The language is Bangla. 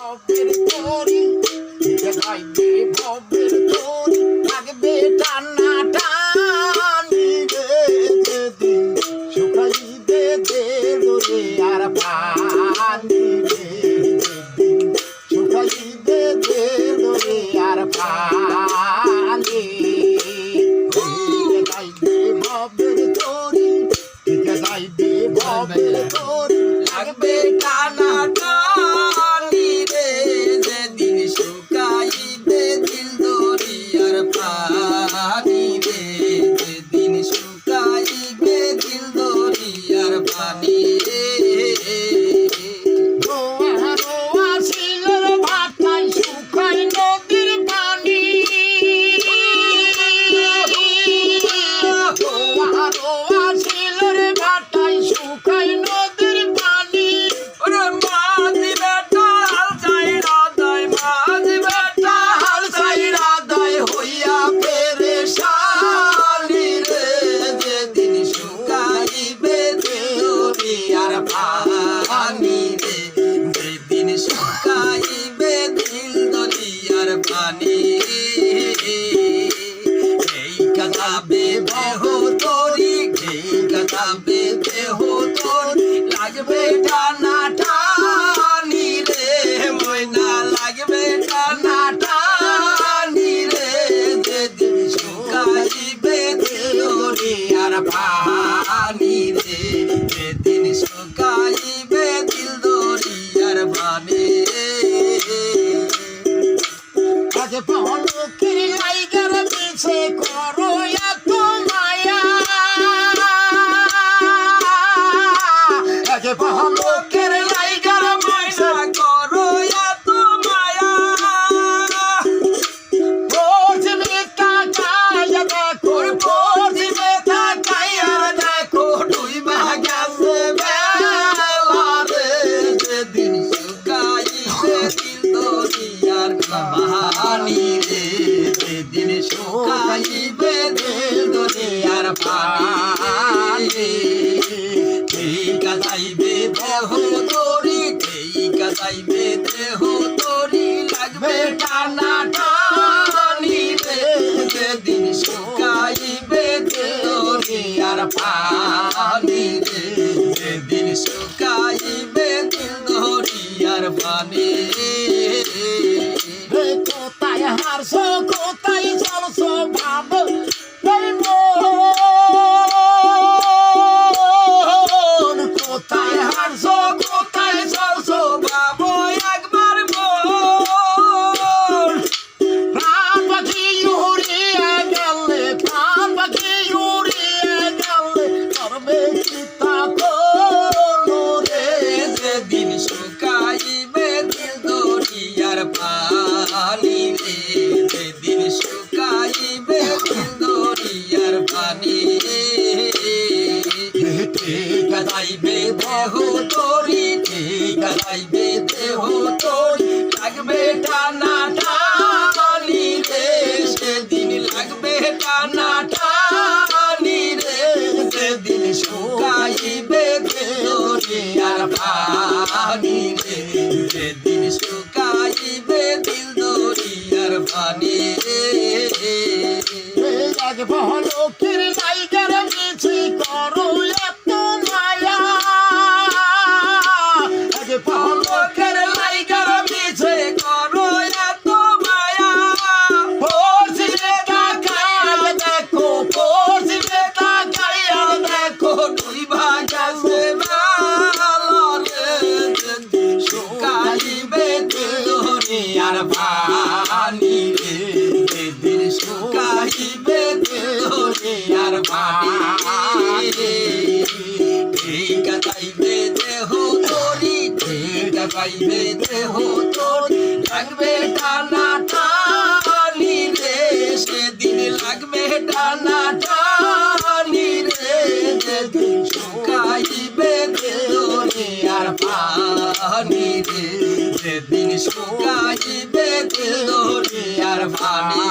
ভবের তরি যাইবে ভবের তরি লাগবে টানা টানি রে যেদিন শুকাইবে দেরে আর পানি রে যেদিন শুকাইবে দেরে আর পানি যাইবে ভবের তরি যাইবে ভবের তরি লাগবে টানা টানি রে যেদিন শুকাইবে দিল দরিয়ার পানি রে যেদিন শুকাইবে দিল দরিয়ার পানি রে রোয়া রোয়া শিলের ভাটায় শুকাই নদীর পানি রোয়া রোয়া শিলের ভাটায় শুকাই নদীর পানি ওরে মাঝ বেটা হাল চাইরা দেয় মাঝ বেটা হাল চাইরা দেয় হইয়া পেরেশানি রে যেদিন শুকাইবে দরিয়ার পানি রে যেদিন শুকাইবে দিল দরিয়ার পানি এই কাঁদাবে দেহ তোরি এই কাঁদাবে দেহ তোরি লাগবে টানা টানি রে ময়না লাগবে টানা টানি রে যেদিন শুকাইবে দরিয়ার পানি রে যেদিন শুকাইবে দিল দরিয়ার পানি আজ পলকের লাইগার পিছে করো এত মায়া আজ পলকের লাইগার পিছে করো এত মায়া পৌঁছবে তাকাইয়া দেখো পৌঁছবে তাকাইয়া দেখো ডুইবা গেছে বেলা রে যেদিন শুকাইবে দিল দরিয়ার পানি রে যেদিন শুকাইবে দিল দরিয়ার পানি এই কাদাইবে দেহ তোরি এই কাদাইবে দেহ তোরি লাগবে টানা টানি রে যেদিন শুকাইবে দিল দরিয়ার পানি রে যেদিন শুকাইবে দিল দরিয়ার পানি কোথায় হারছো কোথায় চলছো ভাব কোথায় হারছো কোথায় চলছো ভাবো একবার প্রাণ পাখি উড়িয়ে গেলে প্রাণ পাখি উড়িয়ে গেলে করবে চিন্তা করো রে যেদিন শুকাইবে দিল দরিয়ার পানি রে যেদিন শুকাইবে দিল দরিয়ার পানি গাইবে দেহ তোরি গাইবে দেহ তোরি লাগবে টানা টানি রে সেদিন লাগবে টানা টানি রে যেদিন শুকাইবে দরিয়ার পানি রে যেদিন শুকাইবে দিল দরিয়ার পানি আজ পলকের লাইগার পিছে করো এত মায়া আজ পলকের লাইগার পিছে করো এত মায়া পড়ছিবে তাকাইয়া দেখো পড়ছিবে তাকাইয়া দেখো ডুইবা গেছে বেলা রে শুকাইবে দরিয়ার পানি রে যেদিন শুকাইবে দরিয়ার পানি রে এই কাদাইবে দেহ তোরি এই কাদাইবে দেহ তোরি লাগবে টানা টানি রে সেদিন লাগবে টানা টানি রে যেদিন শুকাইবে দরিয়ার পানি রে যেদিন শুকাইবে দিল দরিয়ার পানি